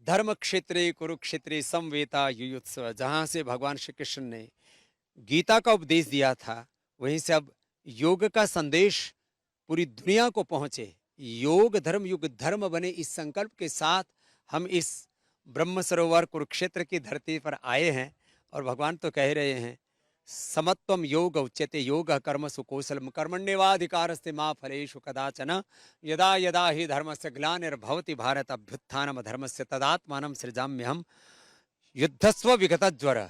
धर्म क्षेत्रे कुरुक्षेत्रे समवेता युयुत्सव, जहाँ से भगवान श्री कृष्ण ने गीता का उपदेश दिया था, वहीं से अब योग का संदेश पूरी दुनिया को पहुंचे। योग धर्म युग धर्म बने, इस संकल्प के साथ हम इस ब्रह्म सरोवर कुरुक्षेत्र की धरती पर आए हैं। और भगवान तो कह रहे हैं, समत्वम योग उच्यते योग कर्म सुकौशलम कर्मण्येवाधिकारस्ते मा फलेषु कदाचन यदा यदा हि धर्मस्य ग्लानिर्भवति भारत अभ्युत्थानम धर्मस्य तदात्मानं सृजाम्यहम् युद्धस्व विगत ज्वर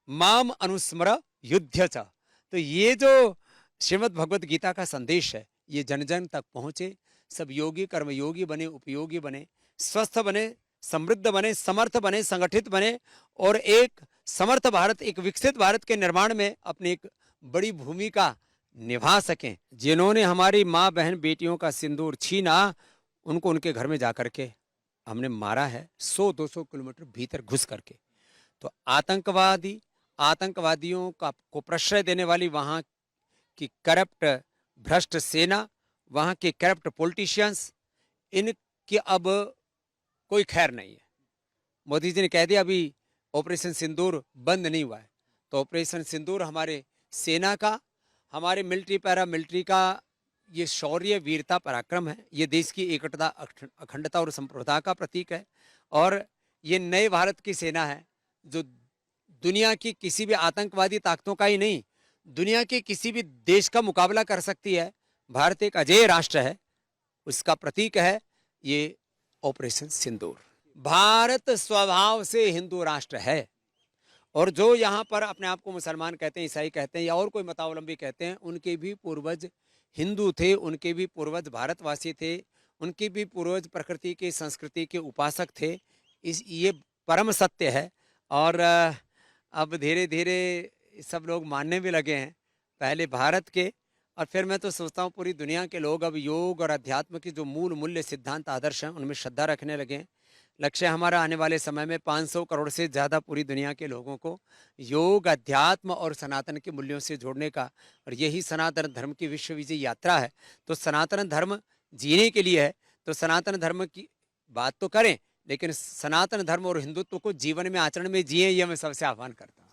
माम अनुस्मर युद्ध च। तो ये जो श्रीमद् भगवत गीता का संदेश है, ये जन जन तक पहुंचे, सब योगी कर्मयोगी बने, उपयोगी बने, स्वस्थ बने, समृद्ध बने, समर्थ बने, संगठित बने और एक समर्थ भारत, एक विकसित भारत के निर्माण में अपनी एक बड़ी भूमिका निभा सकें। जिन्होंने हमारी माँ बहन बेटियों का सिंदूर छीना, उनको उनके घर में जाकर के हमने मारा है, 100-200 किलोमीटर भीतर घुस करके। तो आतंकवादियों का को प्रश्रय देने वाली वहां की करप्ट भ्रष्ट सेना, वहां के करप्ट पॉलिटिशियंस, इनकी अब कोई खैर नहीं है। मोदी जी ने कह दिया अभी ऑपरेशन सिंदूर बंद नहीं हुआ है, तो ऑपरेशन सिंदूर हमारे सेना का, हमारे मिलिट्री पैरा मिलिट्री का ये शौर्य वीरता पराक्रम है। ये देश की एकता अखंडता और संप्रभुता का प्रतीक है। और ये नए भारत की सेना है जो दुनिया की किसी भी आतंकवादी ताकतों का ही नहीं, दुनिया के किसी भी देश का मुकाबला कर सकती है। भारत एक अजेय राष्ट्र है, उसका प्रतीक है ये ऑपरेशन सिंदूर। भारत स्वभाव से हिंदू राष्ट्र है, और जो यहाँ पर अपने आप को मुसलमान कहते हैं, ईसाई कहते हैं या और कोई मतावलंबी कहते हैं, उनके भी पूर्वज हिंदू थे, उनके भी पूर्वज भारतवासी थे, उनके भी पूर्वज प्रकृति के संस्कृति के उपासक थे। ये परम सत्य है। और अब धीरे धीरे सब लोग मानने भी लगे हैं, पहले भारत के, और फिर मैं तो सोचता हूँ पूरी दुनिया के लोग अब योग और अध्यात्म के जो मूल मूल्य सिद्धांत आदर्श हैं उनमें श्रद्धा रखने लगे हैं। लक्ष्य हमारा आने वाले समय में 500 करोड़ से ज़्यादा पूरी दुनिया के लोगों को योग, अध्यात्म और सनातन के मूल्यों से जोड़ने का, और यही सनातन धर्म की विश्व विजय यात्रा है। तो सनातन धर्म जीने के लिए है, तो सनातन धर्म की बात तो करें, लेकिन सनातन धर्म और हिंदुत्व को जीवन में आचरण में जिए, ये मैं सबसे आह्वान करता हूँ।